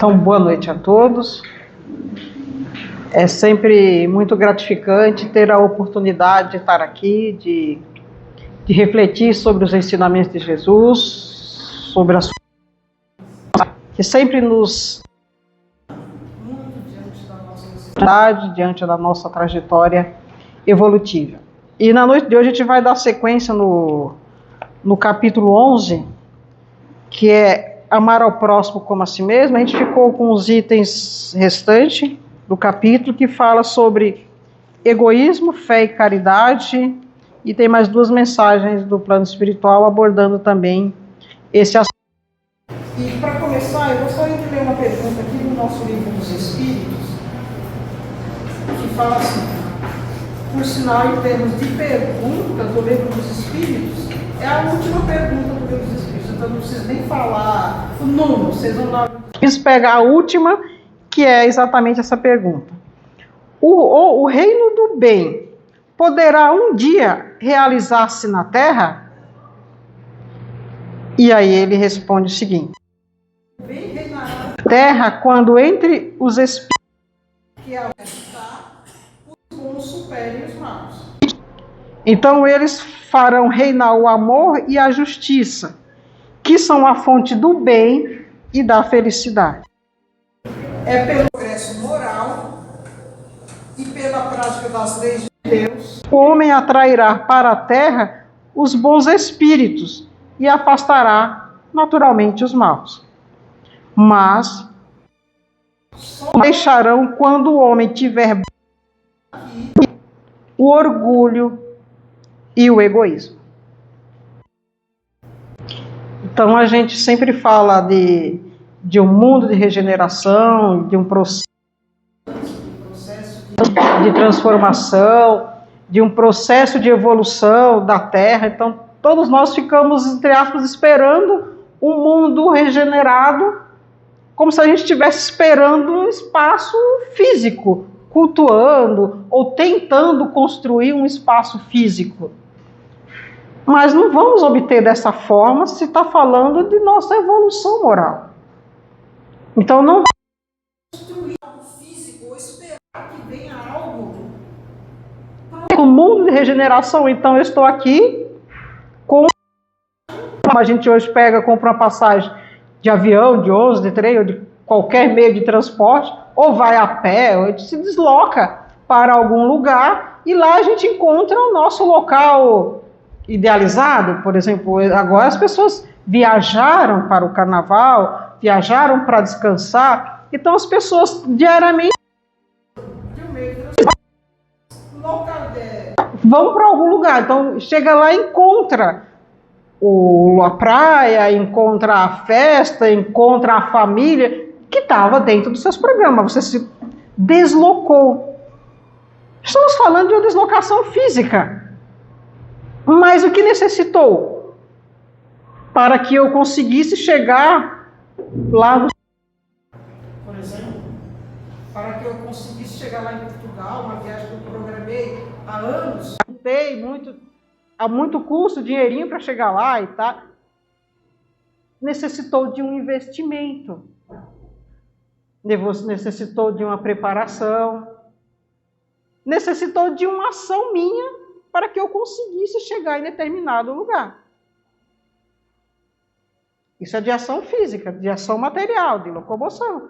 Então, boa noite a todos. É sempre muito gratificante ter a oportunidade de estar aqui, de refletir sobre os ensinamentos de Jesus, sobre a sua que sempre nos diante da nossa trajetória evolutiva. E na noite de hoje a gente vai dar sequência no capítulo 11, que é amar ao próximo como a si mesmo. A gente ficou com os itens restantes do capítulo, que fala sobre egoísmo, fé e caridade, e tem mais duas mensagens do plano espiritual abordando também esse assunto. E para começar, eu gostaria de ler uma pergunta aqui no nosso livro dos Espíritos, que fala assim: por sinal, em termos de perguntas, o livro dos Espíritos é a última pergunta do livro dos Espíritos, então não preciso nem falar o número, vocês vão dar. Preciso pegar a última, que é exatamente essa pergunta. O reino do bem poderá um dia realizar-se na Terra? E aí ele responde o seguinte: Terra, quando entre os espíritos que os bons superem os maus. Então eles farão reinar o amor e a justiça, que são a fonte do bem e da felicidade. É pelo progresso moral e pela prática das leis de Deus, o homem atrairá para a terra os bons espíritos e afastará naturalmente os maus. Mas só deixarão quando o homem tiver o orgulho e o egoísmo. Então a gente sempre fala de um mundo de regeneração, de um processo de transformação, de um processo de evolução da Terra. Então todos nós ficamos, entre aspas, esperando um mundo regenerado, como se a gente estivesse esperando um espaço físico, cultuando ou tentando construir um espaço físico. Mas não vamos obter dessa forma se está falando de nossa evolução moral. Então não construir algo físico ou esperar que venha algo. No mundo de regeneração, então eu estou aqui com... A gente hoje compra uma passagem de avião, de ônibus, de trem, ou de qualquer meio de transporte, ou vai a pé, ou a gente se desloca para algum lugar, e lá a gente encontra o nosso local idealizado. Por exemplo, agora as pessoas viajaram para o carnaval, viajaram para descansar, então as pessoas diariamente vão para algum lugar, então chega lá e encontra a praia, encontra a festa, encontra a família que estava dentro dos seus programas. Você se deslocou. Estamos falando de uma deslocação física. Mas o que necessitou para que eu conseguisse chegar lá no... Por exemplo, para que eu conseguisse chegar lá em Portugal, uma viagem que eu programei há anos, há muito custo, dinheirinho para chegar lá e tá, necessitou de um investimento, necessitou de uma preparação, necessitou de uma ação minha para que eu conseguisse chegar em determinado lugar. Isso é de ação física, de ação material, de locomoção.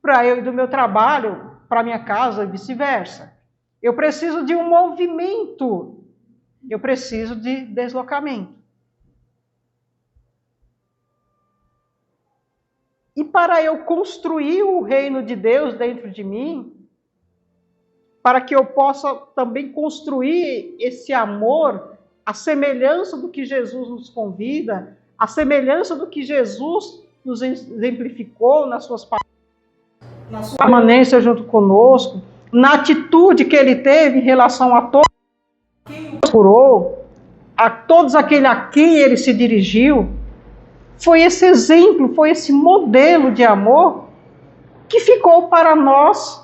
Para eu ir do meu trabalho para minha casa e vice-versa. Eu preciso de um movimento. Eu preciso de deslocamento. E para eu construir o reino de Deus dentro de mim, para que eu possa também construir esse amor, a semelhança do que Jesus nos convida, a semelhança do que Jesus nos exemplificou nas suas palavras, na sua permanência junto conosco, na atitude que ele teve em relação a todos quem o procurou, a todos aqueles a quem ele se dirigiu. Foi esse exemplo, foi esse modelo de amor que ficou para nós.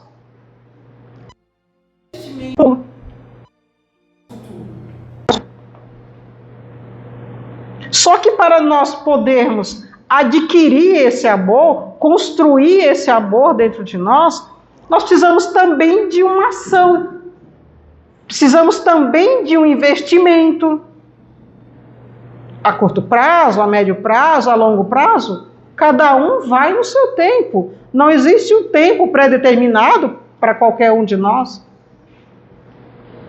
Só que para nós podermos adquirir esse amor, construir esse amor dentro de nós, nós precisamos também de uma ação. Precisamos também de um investimento. A curto prazo, a médio prazo, a longo prazo, cada um vai no seu tempo. Não existe um tempo pré-determinado para qualquer um de nós.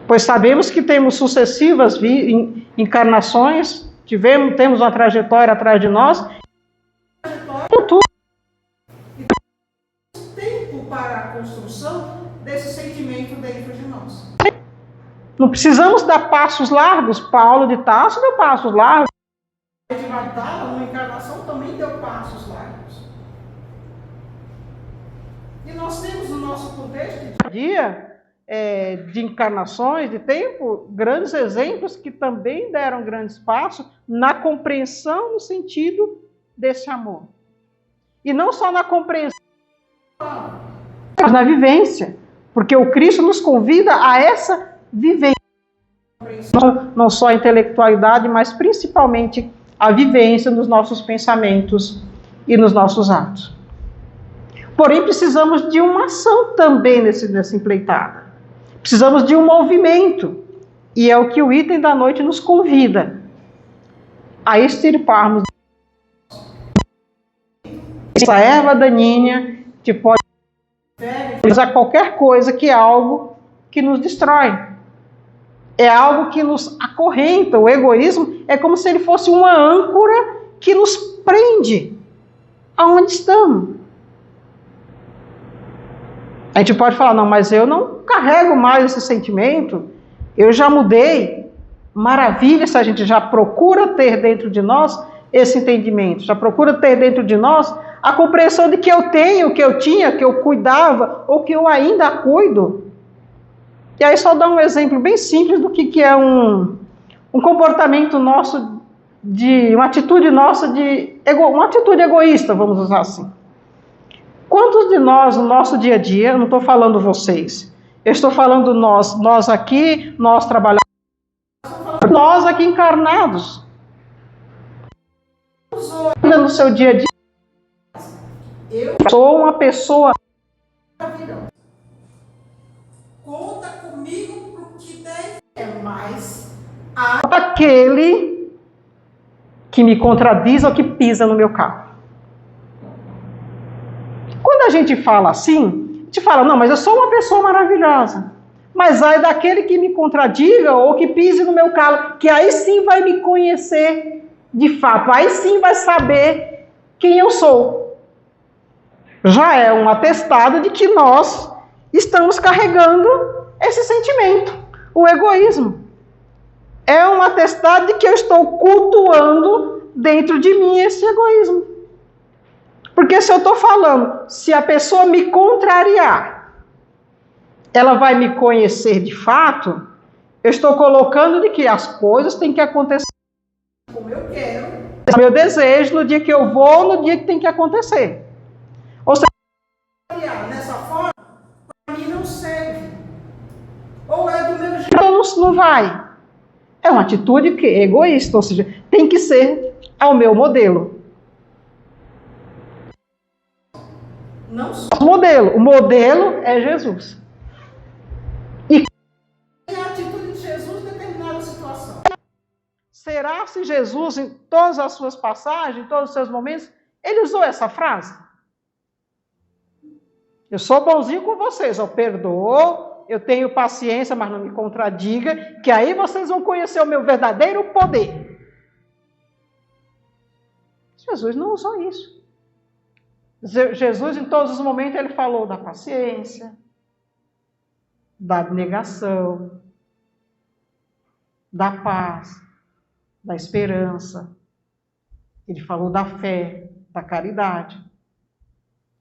Pois sabemos que temos sucessivas encarnações, temos uma trajetória atrás de nós. Tempo para a construção desse sentimento dentro de nós. Não precisamos dar passos largos. Paulo de Tarso deu passos largos. De Magdala, uma encarnação, também deu passos largos. E nós temos no nosso contexto de dia, de encarnações, de tempo, grandes exemplos que também deram grandes passos na compreensão, no sentido desse amor. E não só na compreensão, mas na vivência. Porque o Cristo nos convida a essa vivência. Não só a intelectualidade, mas principalmente a vivência nos nossos pensamentos e nos nossos atos. Porém, precisamos de uma ação também nessa empreitada. Precisamos de um movimento. E é o que o item da noite nos convida. A extirparmos essa erva daninha que pode usar qualquer coisa que é algo que nos destrói. É algo que nos acorrenta. O egoísmo é como se ele fosse uma âncora que nos prende aonde estamos. A gente pode falar, não, mas eu não carrego mais esse sentimento, eu já mudei. Maravilha se a gente já procura ter dentro de nós esse entendimento, já procura ter dentro de nós a compreensão de que eu tenho, que eu tinha, que eu cuidava, ou que eu ainda cuido. E aí só dar um exemplo bem simples do que é um comportamento nosso, uma atitude nossa, uma atitude egoísta, vamos usar assim. Quantos de nós, no nosso dia a dia, eu não estou falando vocês, eu estou falando nós aqui, nós trabalhadores, nós aqui encarnados, no seu dia a dia, eu sou uma pessoa maravilhosa. Conta comigo pro que der mais aquele que me contradiz ou que pisa no meu carro. Quando a gente fala assim, a gente fala, não, mas eu sou uma pessoa maravilhosa. Mas aí daquele que me contradiga ou que pise no meu carro, que aí sim vai me conhecer de fato, aí sim vai saber quem eu sou. Já é um atestado de que nós estamos carregando esse sentimento, o egoísmo. É um atestado de que eu estou cultuando dentro de mim esse egoísmo. Porque se eu estou falando, se a pessoa me contrariar, ela vai me conhecer de fato, eu estou colocando de que as coisas têm que acontecer como eu quero, meu desejo, no dia que eu vou, no dia que tem que acontecer. Ou seja, nessa forma, para mim não serve. Ou é do meu jeito, então não vai. É uma atitude que é egoísta, ou seja, tem que ser ao meu modelo. Não só o modelo é Jesus. E a atitude de Jesus em determinada situação. Será se Jesus, em todas as suas passagens, em todos os seus momentos, ele usou essa frase? Eu sou bonzinho com vocês, eu perdoo, eu tenho paciência, mas não me contradiga, que aí vocês vão conhecer o meu verdadeiro poder. Jesus não usou isso. Jesus, em todos os momentos, ele falou da paciência, da abnegação, da paz, da esperança. Ele falou da fé, da caridade.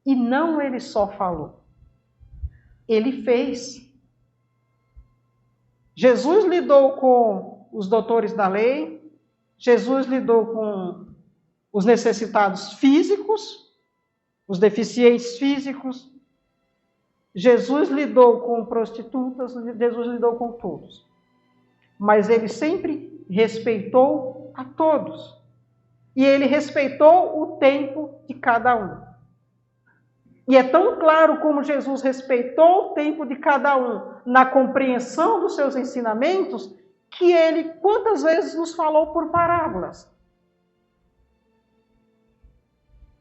E não ele só falou. Ele fez. Jesus lidou com os doutores da lei, Jesus lidou com os necessitados físicos, os deficientes físicos, Jesus lidou com prostitutas, Jesus lidou com todos. Mas ele sempre respeitou a todos. E ele respeitou o tempo de cada um. E é tão claro como Jesus respeitou o tempo de cada um na compreensão dos seus ensinamentos, que ele quantas vezes nos falou por parábolas.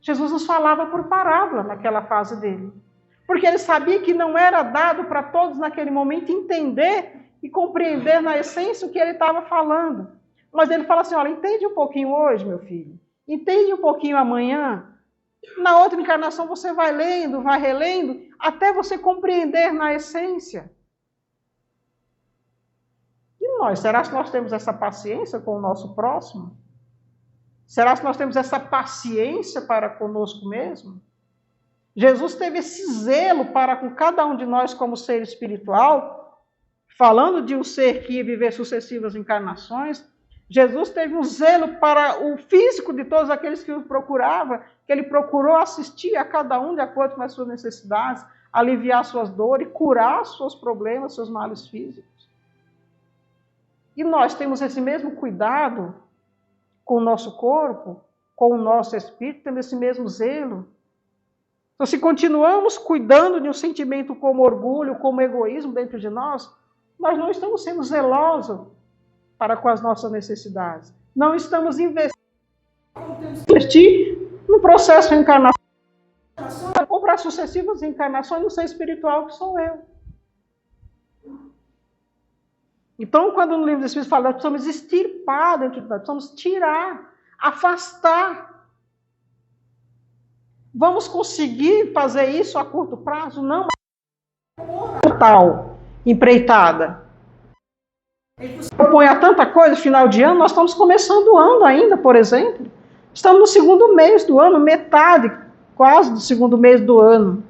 Jesus nos falava por parábola naquela fase dele. Porque ele sabia que não era dado para todos naquele momento entender e compreender na essência o que ele estava falando. Mas ele fala assim, olha, entende um pouquinho hoje, meu filho. Entende um pouquinho amanhã. Na outra encarnação você vai lendo, vai relendo, até você compreender na essência. E nós, será que nós temos essa paciência com o nosso próximo? Será que nós temos essa paciência para conosco mesmo? Jesus teve esse zelo para com cada um de nós como ser espiritual, falando de um ser que ia viver sucessivas encarnações. Jesus teve um zelo para o físico de todos aqueles que o procuravam, que ele procurou assistir a cada um de acordo com as suas necessidades, aliviar suas dores, curar seus problemas, seus males físicos. E nós temos esse mesmo cuidado com o nosso corpo, com o nosso espírito, temos esse mesmo zelo. Então, se continuamos cuidando de um sentimento como orgulho, como egoísmo dentro de nós não estamos sendo zelosos para com as nossas necessidades. Não estamos investindo no processo de encarnação ou para sucessivas encarnações no ser espiritual que sou eu. Então, quando no livro dos Espíritos fala, nós precisamos extirpar dentro de nós, precisamos tirar, afastar. Vamos conseguir fazer isso a curto prazo? Não, mas total, empreitada. Propõe a tanta coisa, final de ano, nós estamos começando o ano ainda, por exemplo. Estamos no segundo mês do ano, metade, quase do segundo mês do ano.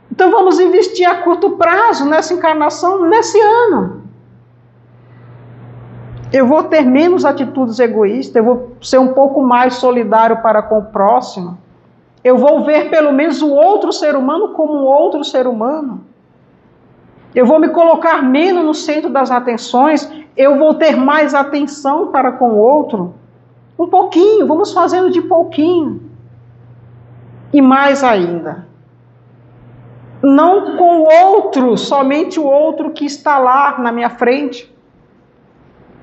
Então vamos investir a curto prazo nessa encarnação, nesse ano. Eu vou ter menos atitudes egoístas, eu vou ser um pouco mais solidário para com o próximo. Eu vou ver pelo menos o outro ser humano como um outro ser humano. Eu vou me colocar menos no centro das atenções, eu vou ter mais atenção para com o outro. Um pouquinho, vamos fazendo de pouquinho. E mais ainda, não com o outro, somente o outro que está lá na minha frente.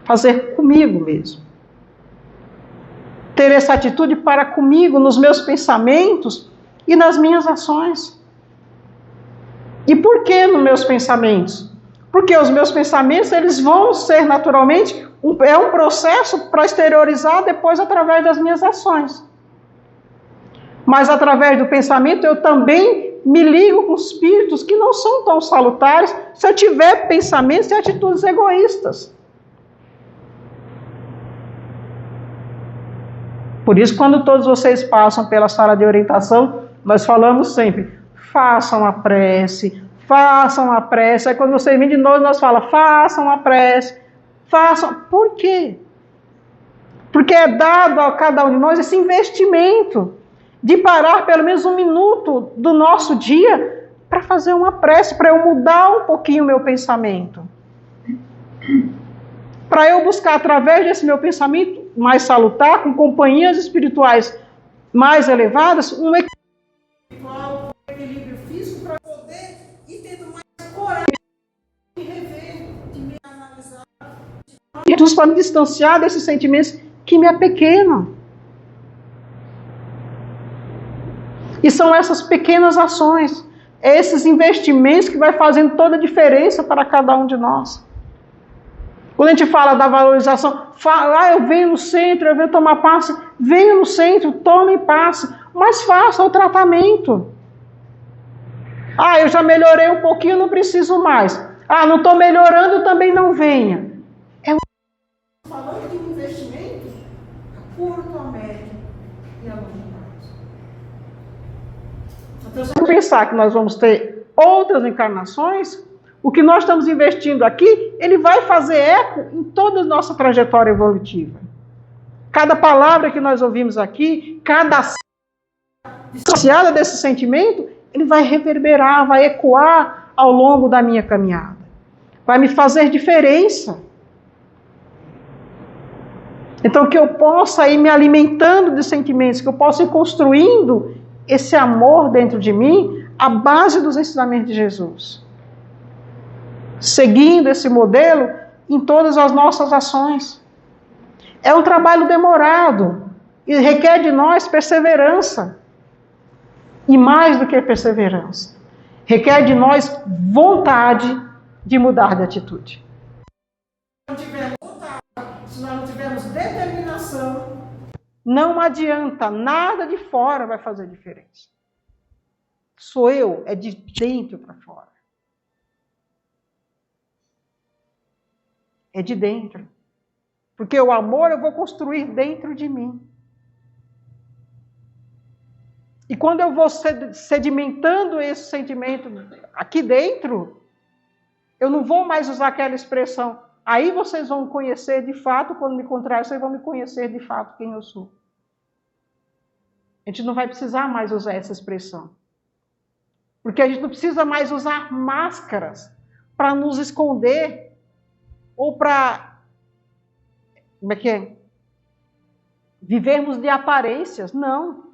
Fazer comigo mesmo. Ter essa atitude para comigo, nos meus pensamentos e nas minhas ações. E por que nos meus pensamentos? Porque os meus pensamentos, eles vão ser naturalmente, é um processo para exteriorizar depois através das minhas ações. Mas através do pensamento eu também me ligo com espíritos que não são tão salutares se eu tiver pensamentos e atitudes egoístas. Por isso, quando todos vocês passam pela sala de orientação, nós falamos sempre, façam a prece, façam a prece. Aí quando vocês vêm de novo, nós falamos, façam a prece, façam. Por quê? Porque é dado a cada um de nós esse investimento de parar pelo menos 1 minuto do nosso dia para fazer uma prece, para eu mudar um pouquinho o meu pensamento. Para eu buscar, através desse meu pensamento mais salutar, com companhias espirituais mais elevadas, um equilíbrio físico para poder ir tendo mais coragem de rever, de me analisar. Jesus para me distanciar desses sentimentos que me apequenam. E são essas pequenas ações, esses investimentos que vai fazendo toda a diferença para cada um de nós. Quando a gente fala da valorização, eu venho no centro, eu venho tomar passe, venha no centro, tome passe, mas faça o tratamento. Eu já melhorei um pouquinho, não preciso mais. Não estou melhorando, também não venha. Falando de um investimento a curto, a médio e a longo prazo. Então, se eu pensar que nós vamos ter outras encarnações, o que nós estamos investindo aqui, ele vai fazer eco em toda a nossa trajetória evolutiva. Cada palavra que nós ouvimos aqui, cada ação dissociada desse sentimento, ele vai reverberar, vai ecoar ao longo da minha caminhada. Vai me fazer diferença. Então, que eu possa ir me alimentando de sentimentos, que eu possa ir construindo esse amor dentro de mim, à base dos ensinamentos de Jesus. Seguindo esse modelo em todas as nossas ações. É um trabalho demorado e requer de nós perseverança. E mais do que perseverança, requer de nós vontade de mudar de atitude. Se não tivermos vontade, se nós não tivermos determinação, não adianta, nada de fora vai fazer diferença. Sou eu, é de dentro para fora. É de dentro. Porque o amor eu vou construir dentro de mim. E quando eu vou sedimentando esse sentimento aqui dentro, eu não vou mais usar aquela expressão. Aí vocês vão conhecer de fato, quando me encontrar, vocês vão me conhecer de fato quem eu sou. A gente não vai precisar mais usar essa expressão. Porque a gente não precisa mais usar máscaras para nos esconder ou para, como é que é? Vivermos de aparências. Não.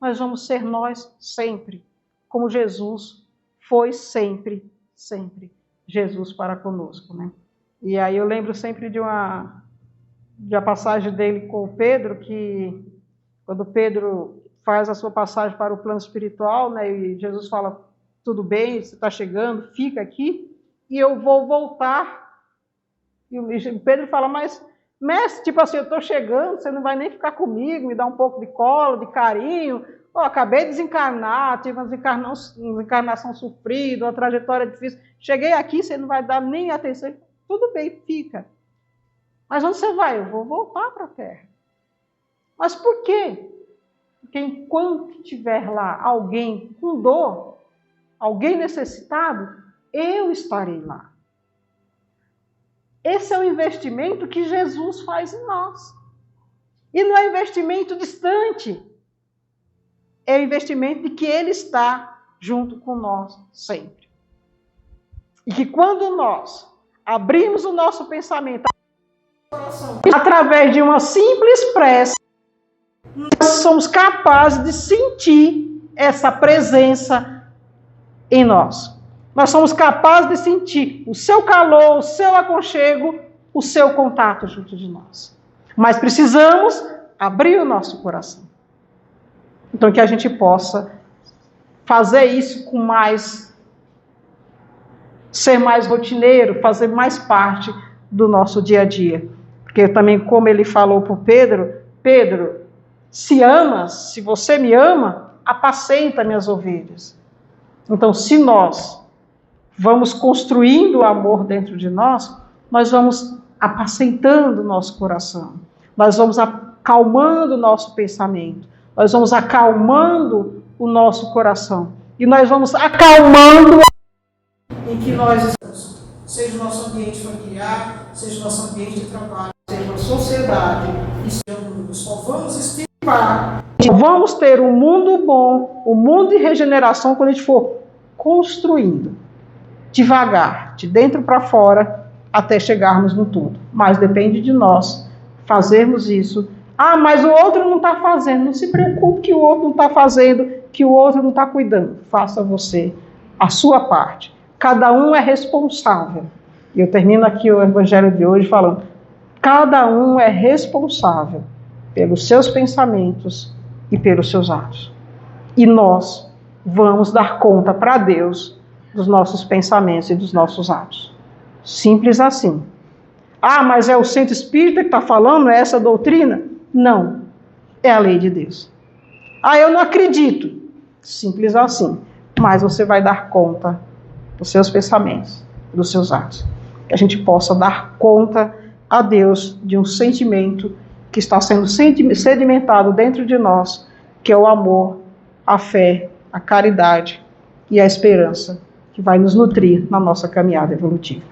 Nós vamos ser nós sempre, como Jesus foi sempre, sempre Jesus para conosco, né? E aí eu lembro sempre de uma passagem dele com o Pedro, que quando Pedro faz a sua passagem para o plano espiritual, né, e Jesus fala, tudo bem, você está chegando, fica aqui, e eu vou voltar. E o Pedro fala, mas mestre, tipo assim, eu estou chegando, você não vai nem ficar comigo, me dar um pouco de colo, de carinho. Oh, acabei de desencarnar, tive uma desencarnação sofrida, uma trajetória difícil. Cheguei aqui, você não vai dar nem atenção. Tudo bem, fica. Mas onde você vai? Eu vou voltar para a Terra. Mas por quê? Porque enquanto tiver lá alguém com dor, alguém necessitado, eu estarei lá. Esse é o investimento que Jesus faz em nós. E não é investimento distante. É o investimento de que Ele está junto com nós sempre. E que quando nós abrimos o nosso pensamento através de uma simples prece, nós somos capazes de sentir essa presença em nós. Nós somos capazes de sentir o seu calor, o seu aconchego, o seu contato junto de nós. Mas precisamos abrir o nosso coração. Então, que a gente possa fazer isso com mais, ser mais rotineiro, fazer mais parte do nosso dia a dia. Porque também, como ele falou para o Pedro, Pedro, se amas, se você me ama, apacenta minhas ovelhas. Então, se nós vamos construindo o amor dentro de nós, nós vamos apacentando o nosso coração. Nós vamos acalmando o nosso pensamento. Nós vamos acalmando o nosso coração. E nós vamos acalmando em que nós estamos. Seja o nosso ambiente familiar, seja o nosso ambiente de trabalho, seja a sociedade. E só vamos estimular. Vamos ter um mundo bom, um mundo de regeneração, quando a gente for construindo. Devagar, de dentro para fora, até chegarmos no tudo. Mas depende de nós fazermos isso. Ah, mas o outro não está fazendo. Não se preocupe que o outro não está fazendo, que o outro não está cuidando. Faça você a sua parte. Cada um é responsável. E eu termino aqui o evangelho de hoje falando, cada um é responsável pelos seus pensamentos e pelos seus atos. E nós vamos dar conta para Deus dos nossos pensamentos e dos nossos atos. Simples assim. Ah, mas é o centro espírita que está falando, é essa doutrina? Não. É a lei de Deus. Ah, eu não acredito. Simples assim. Mas você vai dar conta dos seus pensamentos, dos seus atos. Que a gente possa dar conta a Deus de um sentimento que está sendo sedimentado dentro de nós, que é o amor, a fé, a caridade e a esperança, que vai nos nutrir na nossa caminhada evolutiva.